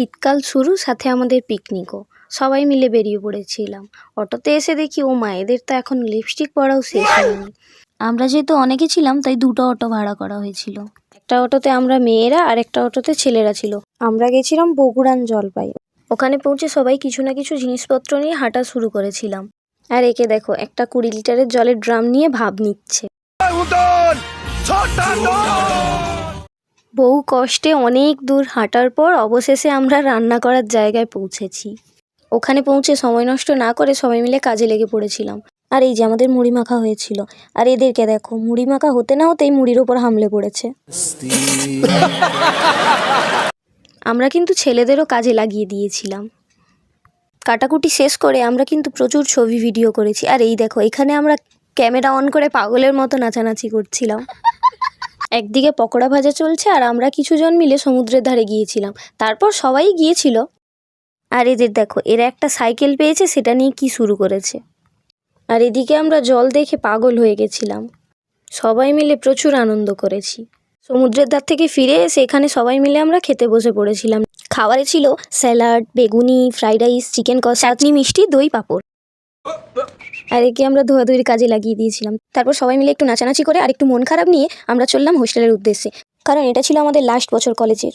শীতকাল শুরু, সাথে আমাদের পিকনিকও। সবাই মিলে বেরিয়ে পড়েছিলাম। অটোতে এসে দেখি ও মা, এদের তো এখন লিপস্টিক পরাও শেষ হয়নি। আমরা যেহেতু অনেকে ছিলাম তাই দুটো অটো ভাড়া করা হয়েছিল। একটা অটোতে আমরা মেয়েরা আর একটা অটোতে ছেলেরা ছিল। আমরা গেছিলাম বগুড়ান জলপাই। ওখানে পৌঁছে সবাই কিছু না কিছু জিনিসপত্র নিয়ে হাঁটা শুরু করেছিলাম। আর একে দেখো, একটা 20 লিটারের জলের ড্রাম নিয়ে ভাব নিচ্ছে। বহু কষ্টে অনেক দূর হাঁটার পর অবশেষে আমরা রান্না করার জায়গায় পৌঁছেছি। ওখানে পৌঁছে সময় নষ্ট না করে সবাই মিলে কাজে লেগে পড়েছিলাম। আর এই যে আমাদের মুড়ি মাখা হয়েছিল, আর এদেরকে দেখো, মুড়ি মাখা হতে না হতেই মুড়ির ওপর হামলে পড়েছে। আমরা কিন্তু ছেলেদেরও কাজে লাগিয়ে দিয়েছিলাম। কাটাকুটি শেষ করে আমরা কিন্তু প্রচুর ছবি ভিডিও করেছি। আর এই দেখো, এখানে আমরা ক্যামেরা অন করে পাগলের মতো নাচানাচি করছিলাম। একদিকে পকোড়া ভাজা চলছে আর আমরা কিছুজন মিলে সমুদ্রের ধারে গিয়েছিলাম। তারপর সবাই গিয়েছিল। আর এদের দেখো, এরা একটা সাইকেল পেয়েছে, সেটা নিয়ে কি শুরু করেছে। আর এদিকে আমরা জল দেখে পাগল হয়ে গেছিলাম। সবাই মিলে প্রচুর আনন্দ করেছি। সমুদ্রের ধার থেকে ফিরে এসে এখানে সবাই মিলে আমরা খেতে বসে পড়েছিলাম। খাবারে ছিল স্যালাড, বেগুনি, ফ্রাইড রাইস, চিকেন কষা, চাটনি, মিষ্টি, দই, পাঁপড়। আর একে আমরা ধোয়াধুয়ির কাজে লাগিয়ে দিয়েছিলাম। তারপর সবাই মিলে একটু নাচানাচি করে আর একটু মন খারাপ নিয়ে আমরা চললাম হোস্টেলের উদ্দেশ্যে, কারণ এটা ছিল আমাদের লাস্ট বছর কলেজের।